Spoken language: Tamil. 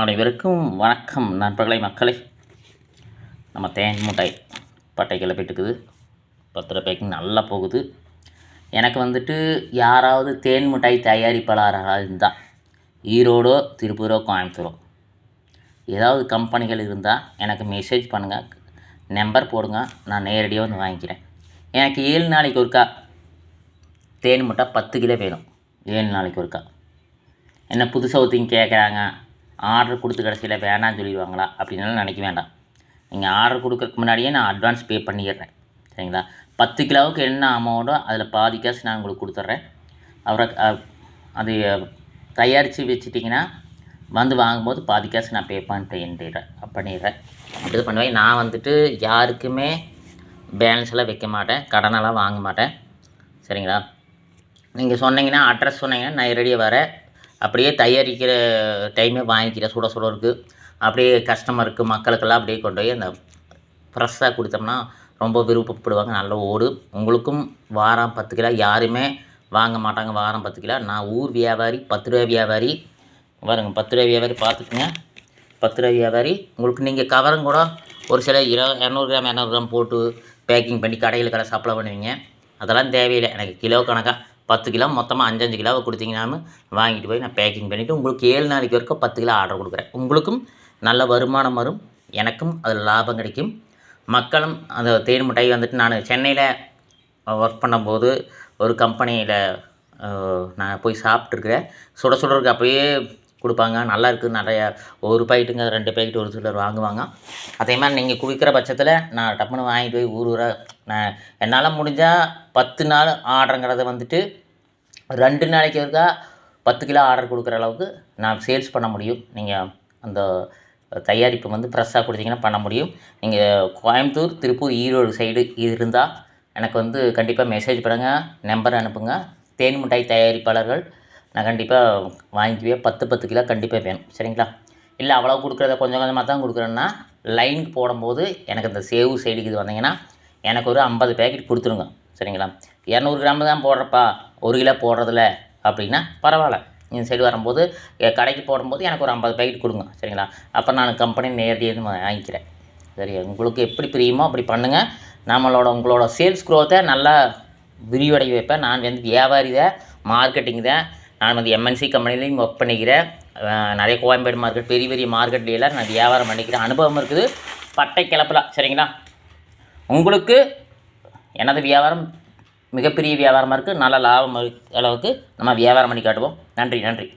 அனைவருக்கும் வணக்கம் நண்பர்களே, மக்களே. நம்ம தேன் முட்டாய் பட்டை கிளப்பிட்டுக்குது. 10 ரூபாய்க்கு நல்லா போகுது. எனக்கு வந்துட்டு யாராவது தேன் மிட்டாய் தயாரிப்பாளராக இருந்தால் ஈரோடோ, திருப்பூரோ, கோயம்புத்தூரோ ஏதாவது கம்பெனிகள் இருந்தால் எனக்கு மெசேஜ் பண்ணுங்கள், நம்பர் போடுங்க, நான் நேரடியாக வந்து வாங்கிக்கிறேன். எனக்கு 7 நாளைக்கு ஒருக்கா தேன் மிட்டாய் 10 கிலோ வேணும். 7 நாளைக்கு ஒருக்கா. என்ன புதுசாக ஒருத்தங்க கேட்குறாங்க, ஆர்டர் கொடுத்து கடைசியில் வேணான்னு சொல்லிடுவாங்களா அப்படின்னாலும் நினைக்க வேண்டாம். நீங்கள் ஆர்டர் கொடுக்குறதுக்கு முன்னாடியே நான் அட்வான்ஸ் பே பண்ணிடுறேன், சரிங்களா? 10 கிலோவுக்கு என்ன அமௌண்ட்டோ அதில் பாதி காசு நான் உங்களுக்கு கொடுத்துட்றேன். அது தயாரித்து வச்சுட்டிங்கன்னா வந்து வாங்கும்போது பாதி காசு நான் பே பண்ணிடுறேன். அப்படி தான் பண்ணுவேன். நான் வந்துட்டு யாருக்குமே பேலன்ஸ் எல்லாம் வைக்க மாட்டேன், கடனெல்லாம் வாங்க மாட்டேன், சரிங்களா? நீங்கள் சொன்னீங்கன்னா, அட்ரஸ் சொன்னீங்கன்னா நான் ரெடியாக வரேன். அப்படியே தயாரிக்கிற டைமே வாங்கிக்கிறேன். சுட சுட இருக்குது. அப்படியே கஸ்டமருக்கு, மக்களுக்கெல்லாம் அப்படியே கொண்டு போய் அந்த ஃப்ரெஷ்ஷாக கொடுத்தோம்னா ரொம்ப விருப்பப்படுவாங்க. நல்லா ஓடும். உங்களுக்கும் வாரம் 10 கிலோ யாருமே வாங்க மாட்டாங்க. வாரம் 10 கிலோ. நான் ஊர் வியாபாரி, 10 ரூபா வியாபாரி. பாருங்க, 10 ரூபா வியாபாரி பார்த்துக்குங்க. 10 ரூபா வியாபாரி. உங்களுக்கு நீங்கள் கவரும் கூட ஒரு சில 200 கிராம் 200 கிராம் போட்டு பேக்கிங் பண்ணி கடையில் சப்ளை பண்ணுவீங்க. அதெல்லாம் தேவையில்லை. எனக்கு கிலோ கணக்காக 10 கிலோ மொத்தமாக 5 கிலோவை கொடுத்தீங்கன்னாலும் வாங்கிட்டு போய் நான் பேக்கிங் பண்ணிவிட்டு உங்களுக்கு 7 நாளைக்கு வரைக்கும் 10 கிலோ ஆர்டர் கொடுக்குறேன். உங்களுக்கும் நல்ல வருமானம் வரும், எனக்கும் அதில் லாபம் கிடைக்கும். மக்களும் அந்த தேன் மிட்டாய் வந்துட்டு நான் சென்னையில் ஒர்க் பண்ணும்போது ஒரு கம்பெனியில் நான் போய் சாப்பிட்ருக்குறேன். சுட சுடருக்கு அப்படியே கொடுப்பாங்க. நல்லா இருக்குது. நிறையா 1 பாக்கெட்டுங்க 2 பாக்கெட் ஒரு சிலர் வாங்குவாங்க. அதே மாதிரி நீங்கள் குவிக்கிற பட்சத்தில் நான் டப்புன்னு வாங்கிட்டு போய் ஊராக நான் என்னால் முடிஞ்சால் 10 நாள் ஆர்டருங்கிறத வந்துட்டு 2 நாளைக்கு இருக்கா 10 கிலோ ஆர்டர் கொடுக்குற அளவுக்கு நான் சேல்ஸ் பண்ண முடியும். நீங்கள் அந்த தயாரிப்பு வந்து ஃப்ரெஷ்ஷாக கொடுத்தீங்கன்னா பண்ண முடியும். நீங்கள் கோயம்புத்தூர், திருப்பூர், ஈரோடு சைடு இது இருந்தால் எனக்கு வந்து கண்டிப்பாக மெசேஜ் பண்ணுங்கள், நம்பர் அனுப்புங்க. தேன் மிட்டாய் தயாரிப்பாளர்கள் நான் கண்டிப்பாக வாங்கிக்குவேன். 10 கிலோ கண்டிப்பாக வேணும், சரிங்களா? இல்லை அவ்வளோ கொடுக்குறத கொஞ்சம் கொஞ்சமாக தான் கொடுக்குறேன்னா லைனுக்கு போடும்போது எனக்கு அந்த சேவு சைடுக்கு இது வந்தீங்கன்னா எனக்கு ஒரு 50 பேக்கெட் கொடுத்துருங்க, சரிங்களா? 200 கிராம் தான் போடுறப்பா, 1 கிலோ போடுறதில்ல அப்படின்னா பரவாயில்ல. இந்த சைடு வரும்போது கடைக்கு போடும்போது எனக்கு ஒரு 50 பேக்கெட் கொடுங்க, சரிங்களா? அப்போ நான் கம்பெனி நேரடியாக வாங்கிக்கிறேன். சரி, உங்களுக்கு எப்படி பிரியுமோ அப்படி பண்ணுங்கள். உங்களோட சேல்ஸ் க்ரோத்தை நல்லா விரிவடைய வைப்பேன். நான் வந்து வியாபாரி தான், மார்க்கெட்டிங் தான். நான் வந்து எம்என்சி கம்பெனிலையும் ஒர்க் பண்ணிக்கிறேன். நிறைய கோயம்பேடு மார்க்கெட், பெரிய பெரிய மார்க்கெட்லாம் நான் வியாபாரம் பண்ணிக்கிறேன். அனுபவம் இருக்குது. பட்டை கிளப்பலாம், சரிங்களா? உங்களுக்கு எனது வியாபாரம் மிகப்பெரிய வியாபாரமாக இருக்குது. நல்ல லாபம் அளவுக்கு நம்ம வியாபாரம் பண்ணி காட்டுவோம். நன்றி.